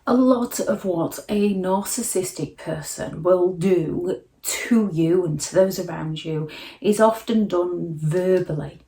A lot of what a narcissistic person will do to you and to those around you is often done verbally,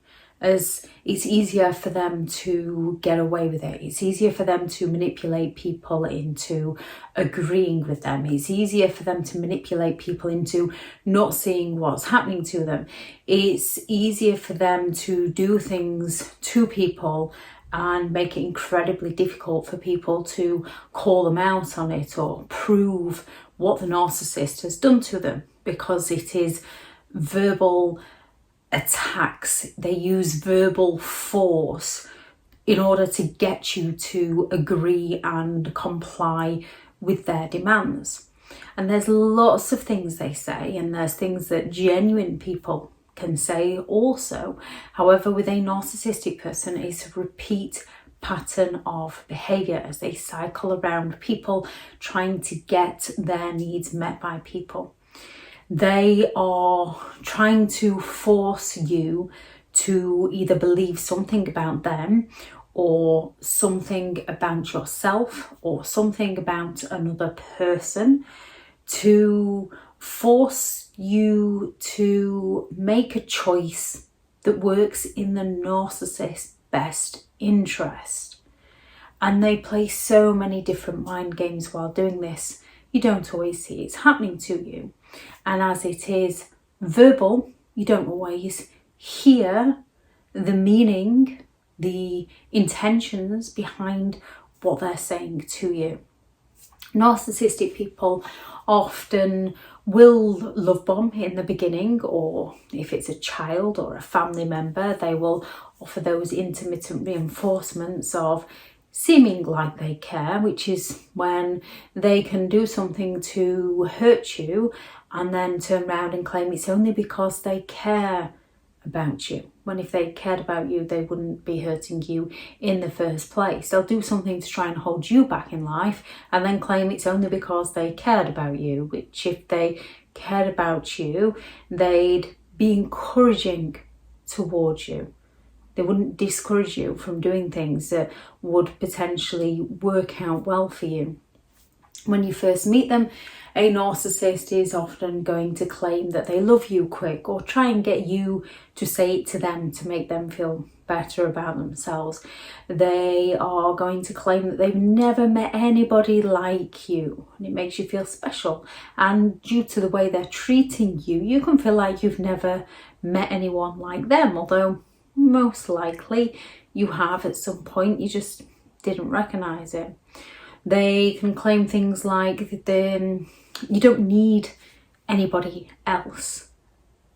as it's easier for them to get away with it. It's easier for them to manipulate people into agreeing with them. It's easier for them to manipulate people into not seeing what's happening to them. It's easier for them to do things to people and make it incredibly difficult for people to call them out on it or prove what the narcissist has done to them, because it is verbal attacks. They use verbal force in order to get you to agree and comply with their demands. And there's lots of things they say, and there's things that genuine people can say also. However, with a narcissistic person, it's a repeat pattern of behavior as they cycle around people trying to get their needs met by people. They are trying to force you to either believe something about them or something about yourself or something about another person, to force you to make a choice that works in the narcissist's best interest. And they play so many different mind games while doing this. You don't always see it's happening to you. And as it is verbal, you don't always hear the meaning, the intentions behind what they're saying to you. Narcissistic people often will love bomb in the beginning, or if it's a child or a family member, they will offer those intermittent reinforcements of seeming like they care, which is when they can do something to hurt you and then turn around and claim it's only because they care about you, when if they cared about you they wouldn't be hurting you in the first place. They'll do something to try and hold you back in life and then claim it's only because they cared about you, which if they cared about you they'd be encouraging towards you. They wouldn't discourage you from doing things that would potentially work out well for you. When you first meet them, a narcissist is often going to claim that they love you quick, or try and get you to say it to them to make them feel better about themselves. They are going to claim that they've never met anybody like you, and it makes you feel special. And due to the way they're treating you, you can feel like you've never met anyone like them, although most likely you have at some point, you just didn't recognize it. They can claim things like you don't need anybody else.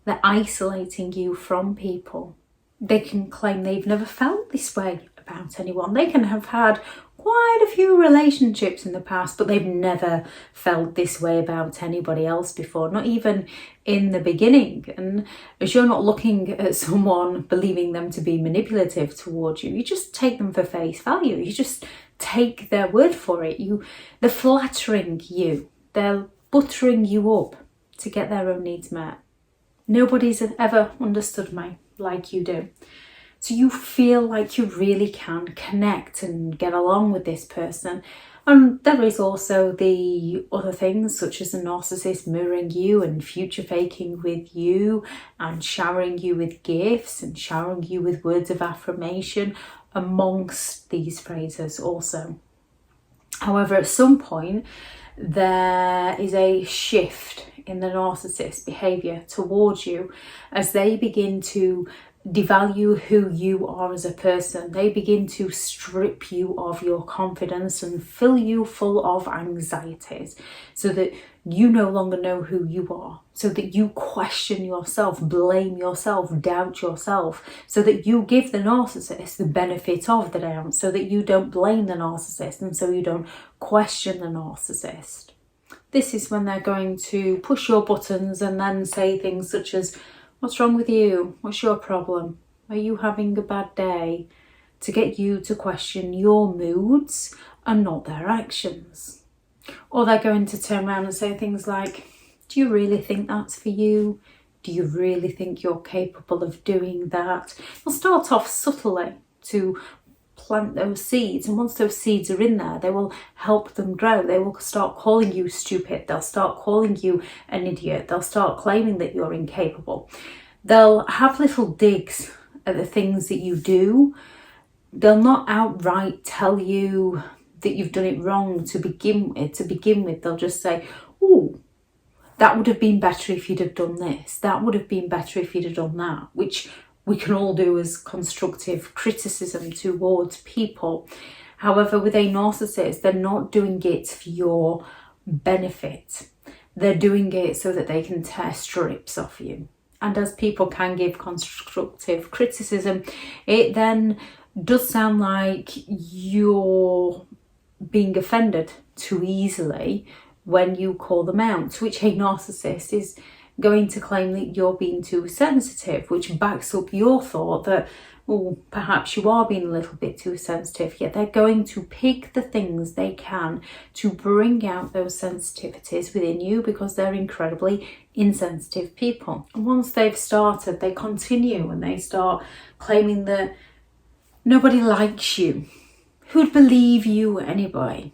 They're isolating you from people. They can claim they've never felt this way about anyone. They can have had quite a few relationships in the past, but they've never felt this way about anybody else before, not even in the beginning. And as you're not looking at someone believing them to be manipulative towards you, you just take them for face value. You just take their word for it. They're flattering you. They're buttering you up to get their own needs met. Nobody's ever understood me like you do. So you feel like you really can connect and get along with this person. And there is also the other things, such as a narcissist mirroring you and future faking with you and showering you with gifts and showering you with words of affirmation amongst these phrases also. However, at some point, there is a shift in the narcissist's behaviour towards you as they begin to devalue who you are as a person. They begin to strip you of your confidence and fill you full of anxieties so that you no longer know who you are, so that you question yourself, blame yourself, doubt yourself, so that you give the narcissist the benefit of the doubt, so that you don't blame the narcissist and so you don't question the narcissist. This is when they're going to push your buttons and then say things such as, "What's wrong with you? What's your problem? Are you having a bad day?" to get you to question your moods and not their actions. Or they're going to turn around and say things like, "Do you really think that's for you? Do you really think you're capable of doing that?" They'll start off subtly to plant those seeds, and once those seeds are in there, they will help them grow. They will start calling you stupid, they'll start calling you an idiot, they'll start claiming that you're incapable. They'll have little digs at the things that you do. They'll not outright tell you that you've done it wrong to begin with. They'll just say, "Oh, that would have been better if you'd have done this. That would have been better if you'd have done that," which we can all do as constructive criticism towards people. However, with a narcissist, they're not doing it for your benefit. They're doing it so that they can tear strips off you. And as people can give constructive criticism, it then does sound like you're being offended too easily when you call them out, which a narcissist is going to claim that you're being too sensitive, which backs up your thought that, well, perhaps you are being a little bit too sensitive. Yet they're going to pick the things they can to bring out those sensitivities within you, because they're incredibly insensitive people. And once they've started, they continue, and they start claiming that nobody likes you. Who'd believe you anyway?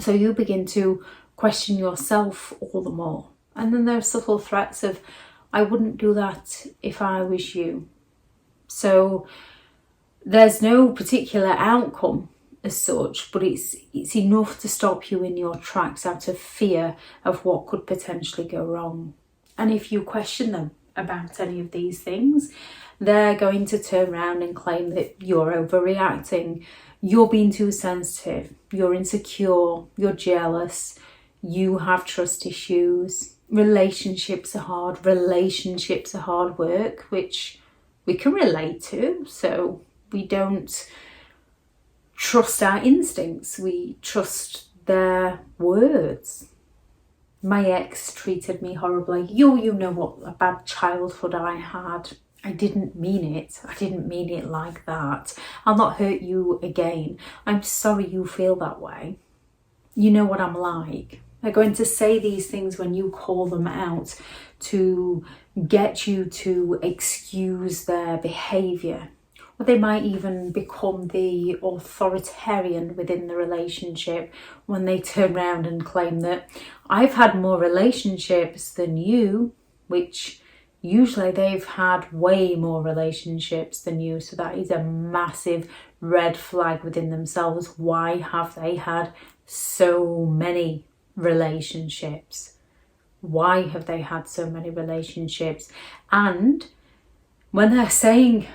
So you begin to question yourself all the more. And then there's subtle threats of, "I wouldn't do that if I was you." So there's no particular outcome as such, but it's enough to stop you in your tracks out of fear of what could potentially go wrong. And if you question them about any of these things, they're going to turn around and claim that you're overreacting, you're being too sensitive, you're insecure, you're jealous, you have trust issues. Relationships are hard. Relationships are hard work, which we can relate to. So we don't trust our instincts. We trust their words. My ex treated me horribly. You know what a bad childhood I had. I didn't mean it. I didn't mean it like that. I'll not hurt you again. I'm sorry you feel that way. You know what I'm like. They're going to say these things when you call them out to get you to excuse their behaviour. Or they might even become the authoritarian within the relationship when they turn around and claim that I've had more relationships than you, which usually they've had way more relationships than you. So that is a massive red flag within themselves. Why have they had so many relationships? Why have they had so many relationships? And when they're trying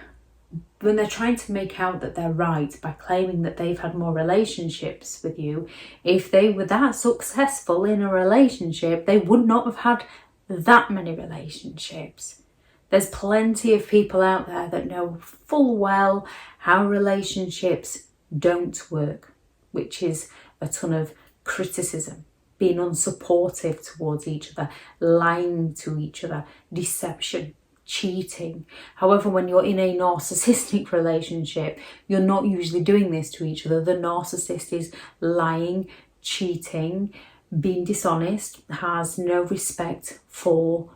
to make out that they're right by claiming that they've had more relationships with you, if they were that successful in a relationship, they would not have had that many relationships. There's plenty of people out there that know full well how relationships don't work, which is a ton of criticism, being unsupportive towards each other, lying to each other, deception, cheating. However, when you're in a narcissistic relationship, you're not usually doing this to each other. The narcissist is lying, cheating, being dishonest, has no respect for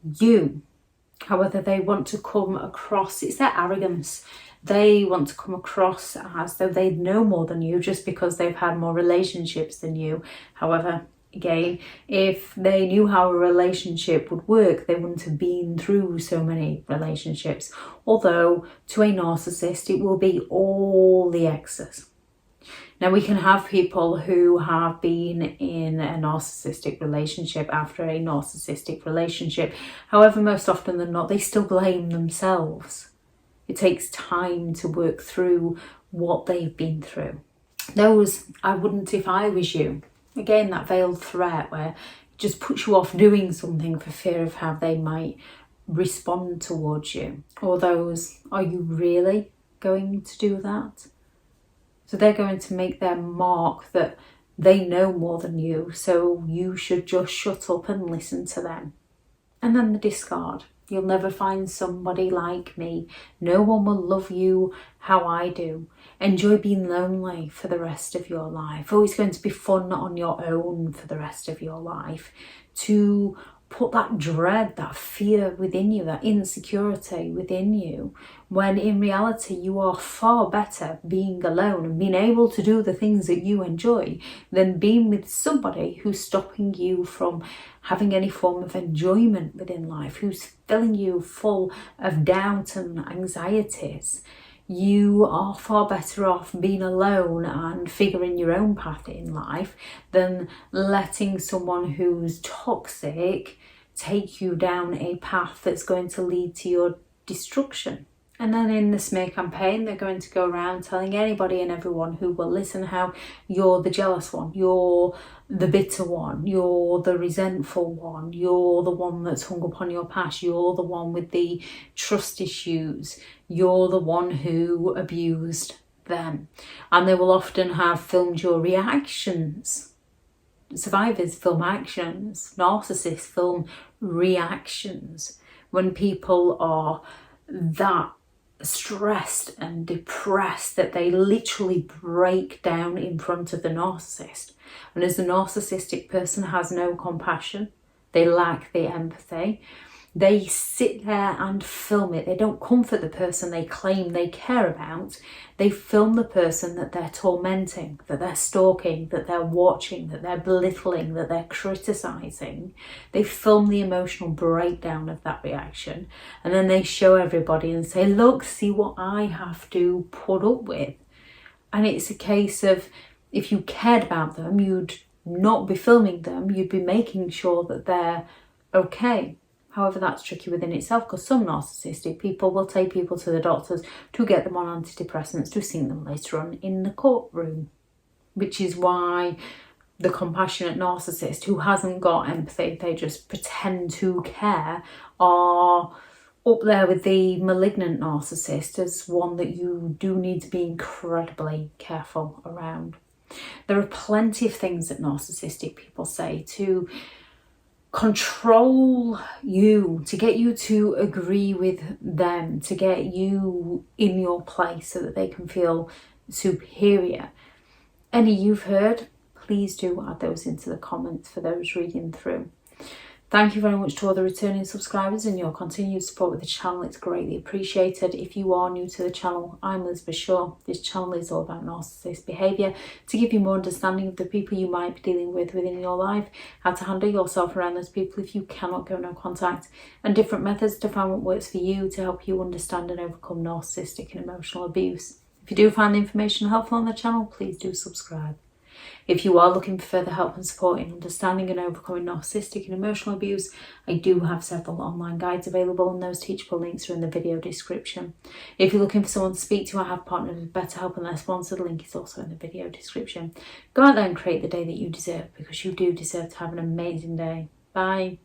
you. However, they want to come across, it's their arrogance. They want to come across as though they know more than you just because they've had more relationships than you. However, again, if they knew how a relationship would work, they wouldn't have been through so many relationships. Although to a narcissist, it will be all the excess. Now, we can have people who have been in a narcissistic relationship after a narcissistic relationship. However, most often than not, they still blame themselves. It takes time to work through what they've been through. Those, I wouldn't if I was you. Again, that veiled threat where it just puts you off doing something for fear of how they might respond towards you. Or those, are you really going to do that? So they're going to make their mark that they know more than you, so you should just shut up and listen to them. And then the discard. You'll never find somebody like me. No one will love you how I do. Enjoy being lonely for the rest of your life. Oh, it's going to be fun on your own for the rest of your life. To put that dread, that fear within you, that insecurity within you, when in reality you are far better being alone and being able to do the things that you enjoy than being with somebody who's stopping you from having any form of enjoyment within life, who's filling you full of doubt and anxieties. You are far better off being alone and figuring your own path in life than letting someone who's toxic take you down a path that's going to lead to your destruction. And then in the smear campaign, they're going to go around telling anybody and everyone who will listen how you're the jealous one, you're the bitter one, you're the resentful one, you're the one that's hung up on your past, you're the one with the trust issues, you're the one who abused them. And they will often have filmed your reactions. Survivors film actions, narcissists film reactions. When people are that stressed and depressed that they literally break down in front of the narcissist. And as the narcissistic person has no compassion, they lack the empathy, they sit there and film it. They don't comfort the person they claim they care about. They film the person that they're tormenting, that they're stalking, that they're watching, that they're belittling, that they're criticising. They film the emotional breakdown of that reaction. And then they show everybody and say, look, see what I have to put up with. And it's a case of, if you cared about them, you'd not be filming them. You'd be making sure that they're okay. However, that's tricky within itself, because some narcissistic people will take people to the doctors to get them on antidepressants to see them later on in the courtroom. Which is why the compassionate narcissist who hasn't got empathy, they just pretend to care, are up there with the malignant narcissist as one that you do need to be incredibly careful around. There are plenty of things that narcissistic people say to control you, to get you to agree with them, to get you in your place so that they can feel superior. Any you've heard, please do add those into the comments for those reading through. Thank you very much to all the returning subscribers and your continued support with the channel. It's greatly appreciated. If you are new to the channel, I'm Elizabeth Shaw. This channel is all about narcissist behaviour, to give you more understanding of the people you might be dealing with within your life, how to handle yourself around those people if you cannot go no contact, and different methods to find what works for you to help you understand and overcome narcissistic and emotional abuse. If you do find the information helpful on the channel, please do subscribe. If you are looking for further help and support in understanding and overcoming narcissistic and emotional abuse, I do have several online guides available, and those teachable links are in the video description. If you're looking for someone to speak to, I have partnered with BetterHelp and their sponsor. The link is also in the video description. Go out there and create the day that you deserve, because you do deserve to have an amazing day. Bye.